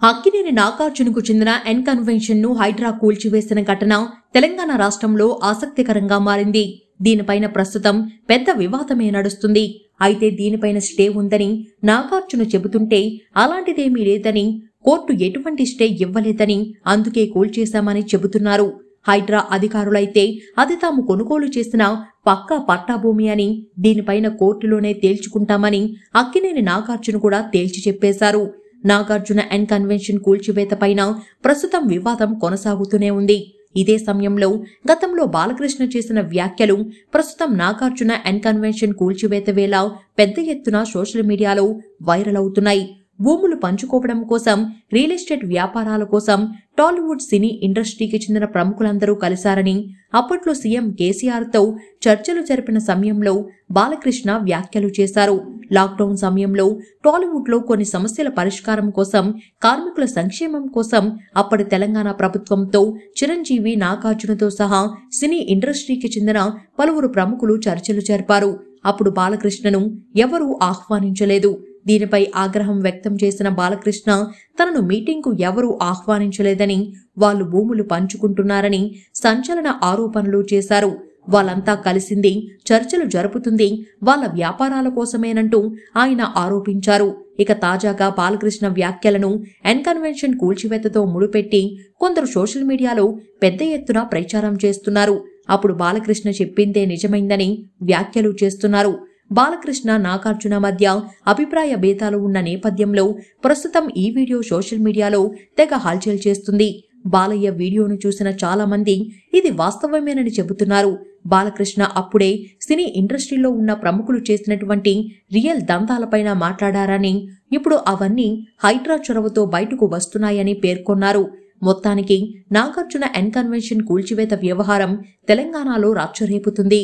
అక్కినేని నాగార్జునకు చెందిన N convention ను హైడ్రా కూల్చివేసిన ఘటన తెలంగాణ రాష్ట్రంలో ఆసక్తికరంగా మారింది. దీనిపైన ప్రస్తుతం పెద్ద వివాదమే నడుస్తుంది. అయితే దీనిపైన స్టే ఉందని నాగార్జున చెబుతుంటే అలాంటిదేమీ లేదని, కోర్టు ఎటువంటి స్టే ఇవ్వలేదని, అందుకే కూల్చేశామని చెబుతున్నారు. హైడ్రా అధికారులైతే అది తాము కొనుగోలు చేసిన పక్కా పట్టాభూమి అని, దీనిపైన కోర్టులోనే తేల్చుకుంటామని అక్కినేని నాగార్జున కూడా తేల్చి చెప్పేశారు. నాగార్జున ఎన్ కన్వెన్షన్ కూల్చివేత పైన ప్రస్తుతం వివాదం కొనసాగుతూనే ఉంది. ఇదే సమయంలో గతంలో బాలకృష్ణ చేసిన వ్యాఖ్యలు ప్రస్తుతం నాగార్జున ఎన్ కన్వెన్షన్ కూల్చివేత వేళ పెద్ద ఎత్తున సోషల్ మీడియాలో వైరల్ అవుతున్నాయి. భూములు పంచుకోవడం కోసం, రియల్ ఎస్టేట్ వ్యాపారాల కోసం టాలీవుడ్ సినీ ఇండస్ట్రీకి చెందిన ప్రముఖులందరూ కలిశారని, అప్పట్లో సీఎం కేసీఆర్తో చర్చలు జరిపిన సమయంలో బాలకృష్ణ వ్యాఖ్యలు చేశారు. లాక్డౌన్ సమయంలో టాలీవుడ్లో కొన్ని సమస్యల పరిష్కారం కోసం, కార్మికుల సంక్షేమం కోసం అప్పటి తెలంగాణ ప్రభుత్వంతో చిరంజీవి, నాగార్జునతో సహా సినీ ఇండస్ట్రీకి చెందిన పలువురు ప్రముఖులు చర్చలు జరిపారు. అప్పుడు బాలకృష్ణను ఎవరూ ఆహ్వానించలేదు. దీనిపై ఆగ్రహం వ్యక్తం చేసిన బాలకృష్ణ తనను మీటింగ్కు ఎవరూ ఆహ్వానించలేదని, వాళ్లు భూములు పంచుకుంటున్నారని సంచలన ఆరోపణలు చేశారు. వాళ్ళంతా కలిసింది, చర్చలు జరుపుతుంది వాళ్ళ వ్యాపారాల కోసమేనంటూ ఆయన ఆరోపించారు. ఇక తాజాగా బాలకృష్ణ వ్యాఖ్యలను ఎన్ కన్వెన్షన్ కూల్చివేతతో ముడిపెట్టి కొందరు సోషల్ మీడియాలో పెద్ద ఎత్తున ప్రచారం చేస్తున్నారు. అప్పుడు బాలకృష్ణ చెప్పిందే నిజమైందని వ్యాఖ్యలు చేస్తున్నారు. బాలకృష్ణ, నాగార్జున మధ్య అభిప్రాయ భేదాలు ఉన్న నేపథ్యంలో ప్రస్తుతం ఈ వీడియో సోషల్ మీడియాలో తెగ హల్చల్ చేస్తుంది. బాలయ్య వీడియోను చూసిన చాలా మంది ఇది వాస్తవమేనని చెబుతున్నారు. బాలకృష్ణ అప్పుడే సినీ ఇండస్ట్రీలో ఉన్న ప్రముఖులు చేసినటువంటి రియల్ దందాలపైన మాట్లాడారని, ఇప్పుడు అవన్నీ హైడ్రా చొరవతో బయటకు వస్తున్నాయని పేర్కొన్నారు. మొత్తానికి నాగార్జున ఎన్ కన్వెన్షన్ కూల్చివేత వ్యవహారం తెలంగాణలో రచ్చరేపుతుంది.